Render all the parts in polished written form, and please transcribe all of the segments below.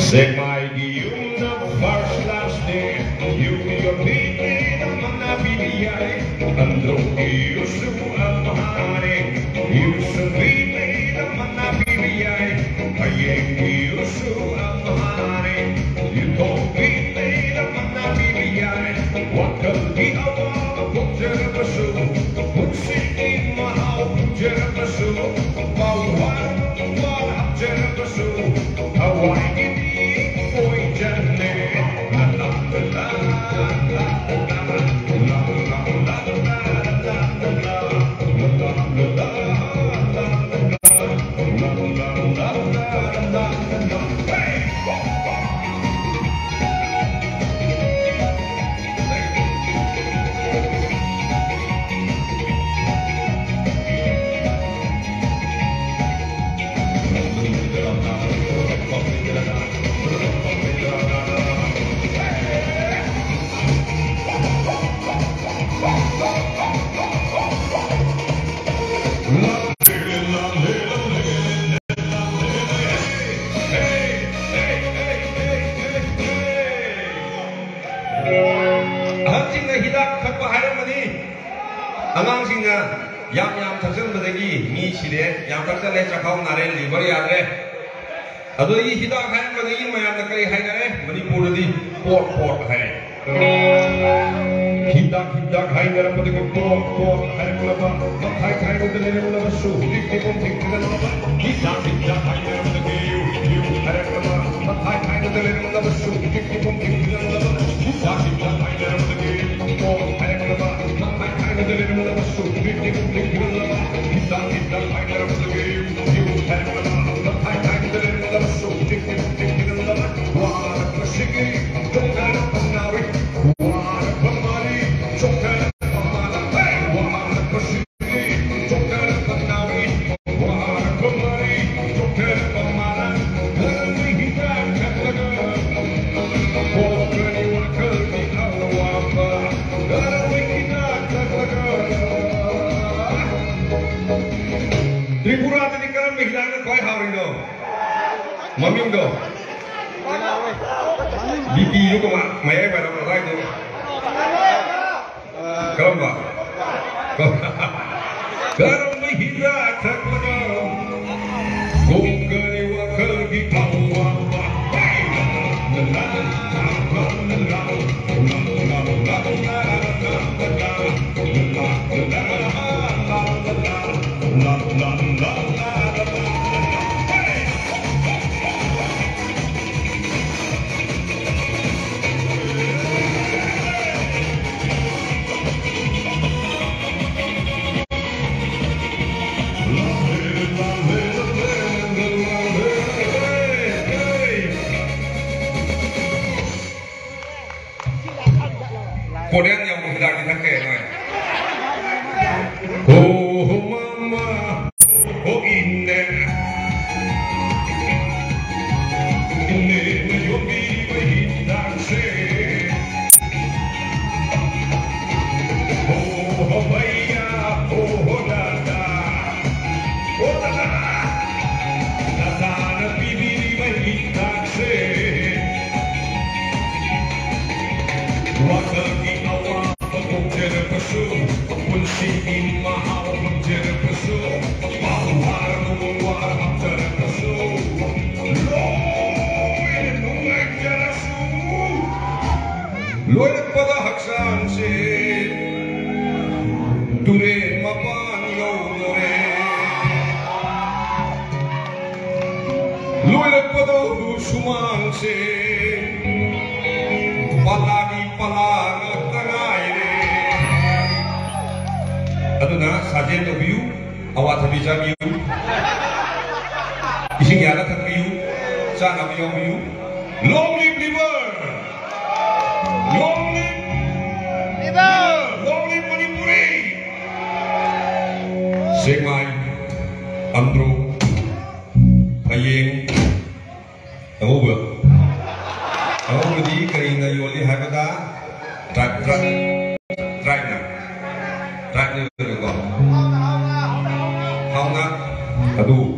Say my you the first last day you your baby the mana baby andro you su amhare you su baby the mana baby you su amhare you go baby the mana baby what could be our picture basu mujhse maha picture basu bawar picture basu Hawaii Yang terjun berdegi, ni sini, yang terjun le cakap naren liver yang le. Aduh ini hidup hai berdegi, macam nak kali hai kan? Manipur di port hai. Hidup hai dalam berdegi port hai kelapa, hai itu dalam kelapa su, di pom tik dalam kelapa. Hidup hai dalam berdegi you hai kelapa, hai itu dalam kelapa su, di pom tik dalam kelapa. Hidup hai dalam berdegi port hai kelapa, hai itu dalam kelapa su. Maming do, bibi you kau maya pada orang itu, kau apa? Kalau mihira tak lagi, kau kini wakal di awal. Kemudian yang hendak dipakai, oh mama, oh indah, ini yogi berhitam se, oh baya, oh dada, dada nabi berhitam se, wakal Kunci mahal menjadi pesu, bawar menguar menjadi pesu. Loy jarasu, loy pada haksan se, ture mapan yore. Loy pada suman se, palagi palang tengah. Aduna sajen biu, awat bisa biu, ising yara tak biu, sana biu, long live liver, long live Manipuri, semai, andro, payeng, apa di kerana yoli hakata, try na. Right now, go. How not? Adu.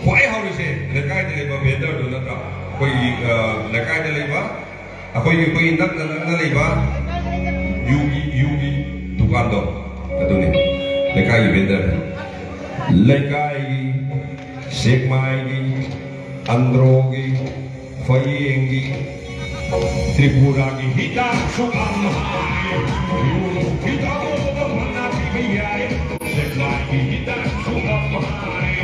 Why how is it? The guy that is a better do not. कोई लकाय ने लेबा कोई नक लेबा युगी दुकान दो अदुने लकाय वेंडर लकाय सेकमाई अंद्रोगी फयेंगी त्रिपुरा की हिता सुअमहारे हिता वो मना बिबियाई सेकमाई हिता सुअमहारे